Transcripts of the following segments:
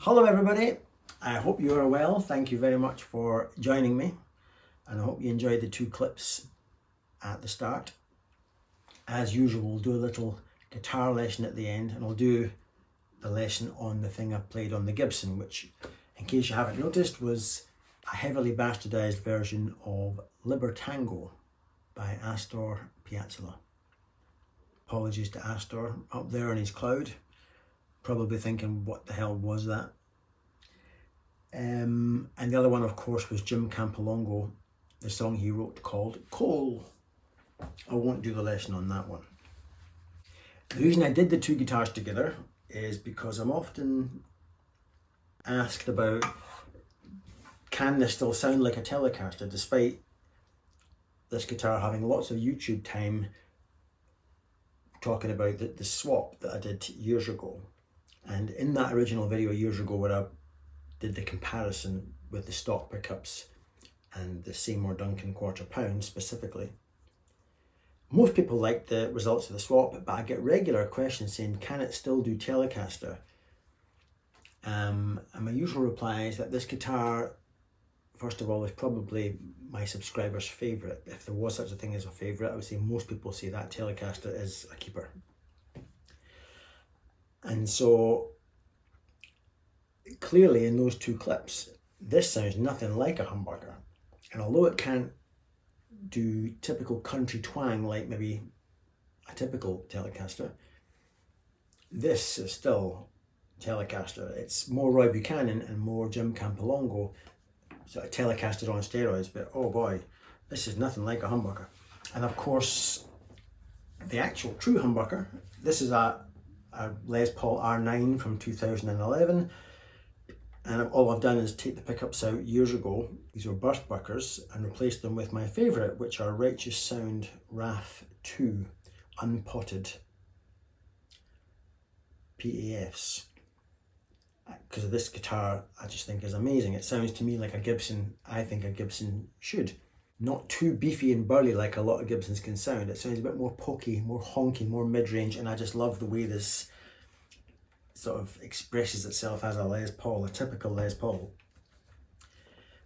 Hello everybody, I hope you are well. Thank you very much for joining me, and I hope you enjoyed the two clips at the start. As usual, we'll do a little guitar lesson at the end, and I'll do the lesson on the thing I played on the Gibson, which, in case you haven't noticed, was a heavily bastardized version of Libertango by Astor Piazzolla. Apologies to Astor up there in his cloud, probably thinking what the hell was that. And the other one, of course, was Jim Campolongo, the song he wrote called Coal. I won't do the lesson on that one. The reason I did the two guitars together is because I'm often asked about, can this still sound like a Telecaster despite this guitar having lots of YouTube time talking about the swap that I did years ago. And in that original video years ago where I did the comparison with the stock pickups and the Seymour Duncan quarter pound specifically, most people like the results of the swap, but I get regular questions saying, can it still do Telecaster? And my usual reply is that this guitar, first of all, is probably my subscriber's favourite. If there was such a thing as a favourite, I would say most people say that Telecaster is a keeper. And so clearly in those two clips, this sounds nothing like a humbucker. And although it can't do typical country twang like maybe a typical Telecaster, this is still Telecaster. It's more Roy Buchanan and more Jim Campolongo, sort of Telecaster on steroids, but oh boy, this is nothing like a humbucker. And of course, the actual true humbucker, this is a Les Paul R9 from 2011, and all I've done is take the pickups out years ago, these were burst buckers, and replaced them with my favourite, which are Righteous Sound RAF 2 unpotted PAFs. Because of this guitar, I just think is amazing. It sounds to me like a Gibson. I think a Gibson should. Not too beefy and burly like a lot of Gibsons can sound. It sounds a bit more pokey, more honky, more mid-range, and I just love the way this sort of expresses itself as a Les Paul, a typical Les Paul.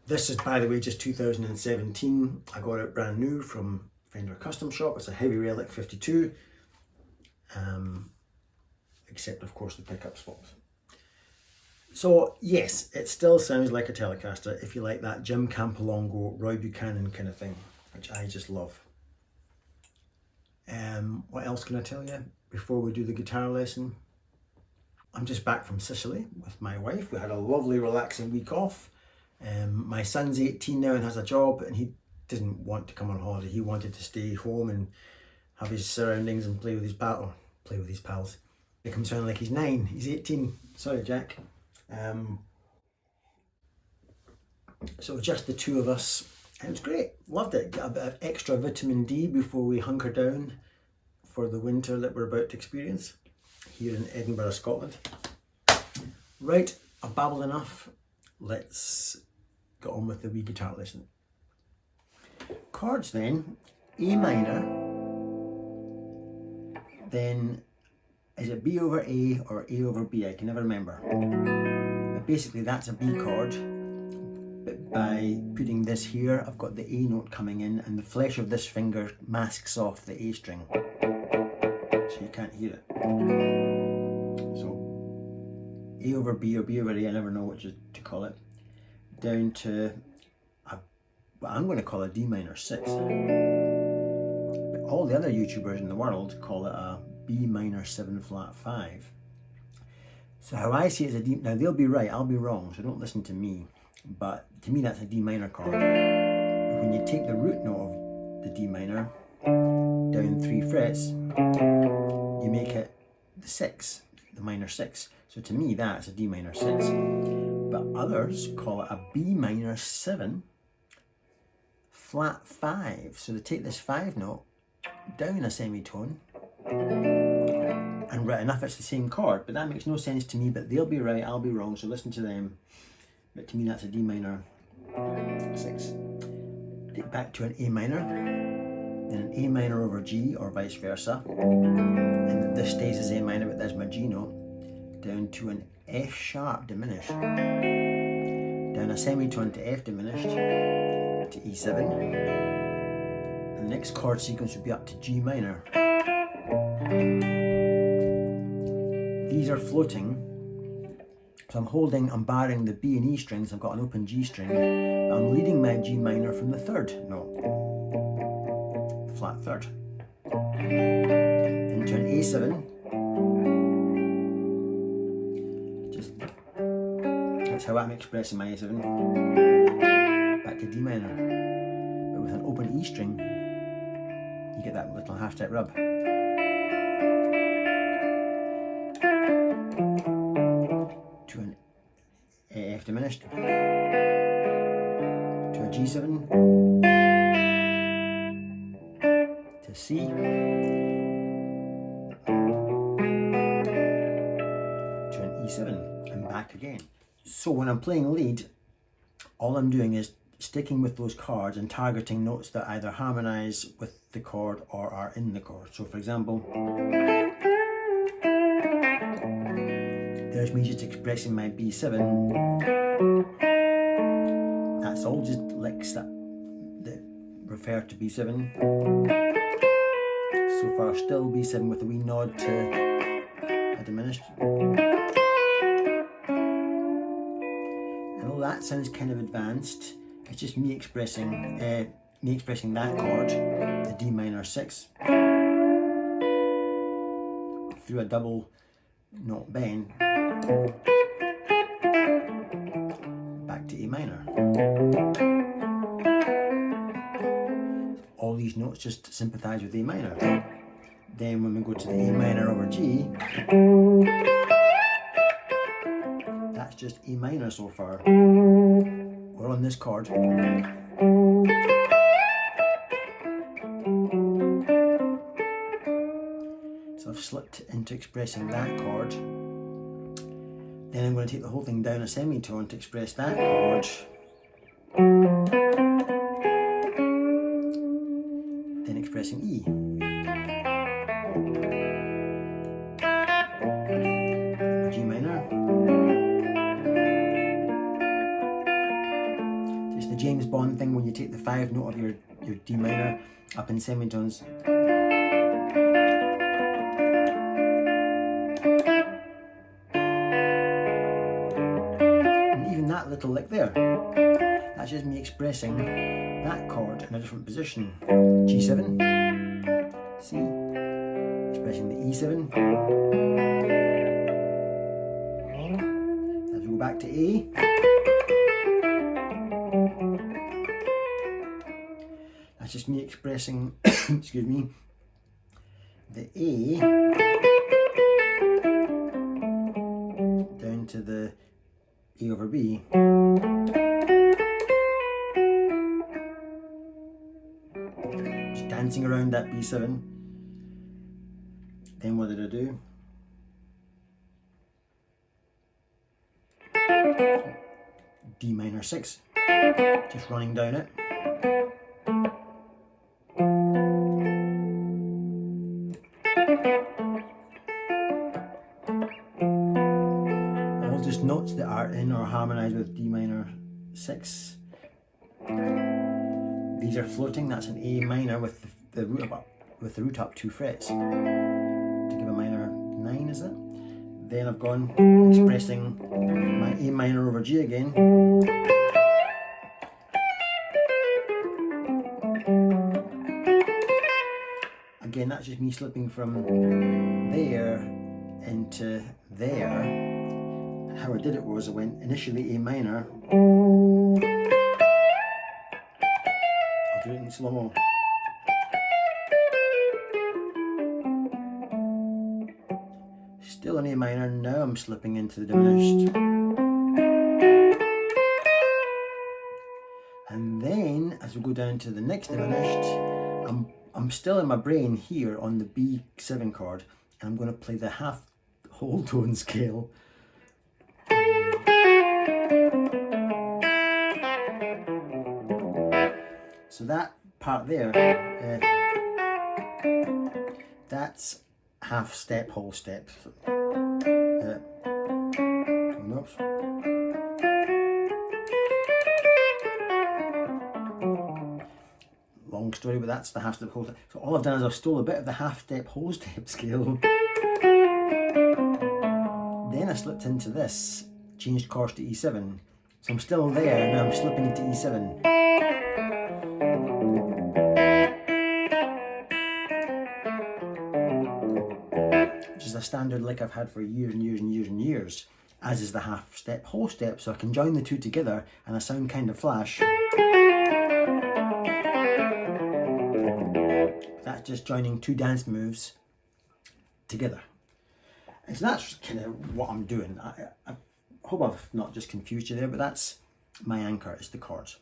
This is, by the way, just 2017. I got it brand new from Fender Custom Shop. It's a Heavy Relic 52, except of course the pickup swaps. So yes, it still sounds like a Telecaster if you like that Jim Campolongo, Roy Buchanan kind of thing, which I just love. What else can I tell you before we do the guitar lesson? I'm just back from Sicily with my wife. We had a lovely relaxing week off. My son's 18 now and has a job, and he didn't want to come on holiday. He wanted to stay home and have his surroundings and play with his pals. Make him sound like he's 9. He's 18. Sorry, Jack. So just the two of us, and it was great. Loved it. Got a bit of extra vitamin D before we hunker down for the winter that we're about to experience here in Edinburgh, Scotland. Right, I've babbled enough. Let's get on with the wee guitar lesson. Chords then, A minor, then is it B over A or A over B? I can never remember. But basically that's a B chord, but by putting this here, I've got the A note coming in, and the flesh of this finger masks off the A string, so you can't hear it. So A over B or B over A, I never know which to call it, down to what I'm going to call a D minor 6. But all the other YouTubers in the world call it a B minor 7 flat 5. So how I see it is a D, now they'll be right, I'll be wrong, so don't listen to me, but to me that's a D minor chord. But when you take the root note of the D minor down 3 frets, you make it the 6, the minor 6. So to me that's a D minor 6. But others call it a B minor 7 flat 5. So they take this 5 note down a semitone, and right enough it's the same chord, but that makes no sense to me, but they'll be right, I'll be wrong, so listen to them. But to me that's a D minor 6. Take back to an A minor, then an A minor over G, or vice versa, and this stays as A minor, but there's my G note, down to an F sharp diminished, down a semitone to F diminished, to E7, and the next chord sequence would be up to G minor. These are floating, so I'm barring the B and E strings. I've got an open G string, but I'm leading my G minor from the third note, the flat third, into an A7. That's how I'm expressing my A7. Back to D minor. But with an open E string, you get that little half step rub. To an F diminished. To a G7. To C. To an E7. And back again. So when I'm playing lead, all I'm doing is sticking with those chords and targeting notes that either harmonize with the chord or are in the chord. So for example, there's me just expressing my B7. That's all just licks that refer to B7. So far still B7 with a wee nod to a diminished. That sounds kind of advanced. It's just me expressing that chord, the D minor 6, through a double note bend, back to A minor. All these notes just sympathize with A minor. Then when we go to the A minor over G, that's just A minor so far. We're on this chord. So I've slipped into expressing that chord. Then I'm going to take the whole thing down a semitone to express that chord. Then expressing E. G minor. The James Bond thing when you take the 5 note of your D minor up in semitones. And even that little lick there, that's just me expressing that chord in a different position. G7, C, expressing the E7. As we go back to A, that's just me expressing, excuse me, the A down to the A over B. Just dancing around that B7. Then what did I do? D minor 6, just running down it. All just notes that are in or harmonize with D minor 6. These are floating. That's an A minor with the root up 2 frets to give a minor 9, is it? Then I've gone expressing my A minor over G again. Again, that's just me slipping from there into there. And how I did it was I went initially A minor. I'll do it in slow-mo. Still in A minor, now I'm slipping into the diminished. And then, as we go down to the next diminished, I'm still in my brain here on the B7 chord, and I'm going to play the half whole tone scale. So that part there, that's half step, whole step. Oops. Long story, but that's the half step whole step. So all I've done is I've stole a bit of the half step whole step scale. Then I slipped into this, changed chords to E7. So I'm still there, now I'm slipping into E7. Which is a standard lick I've had for years and years and years and years, as is the half step whole step, so I can join the two together and I sound kind of flash. That's just joining two dance moves together. And so that's kind of what I'm doing. I hope I've not just confused you there, but that's my anchor, is the chords.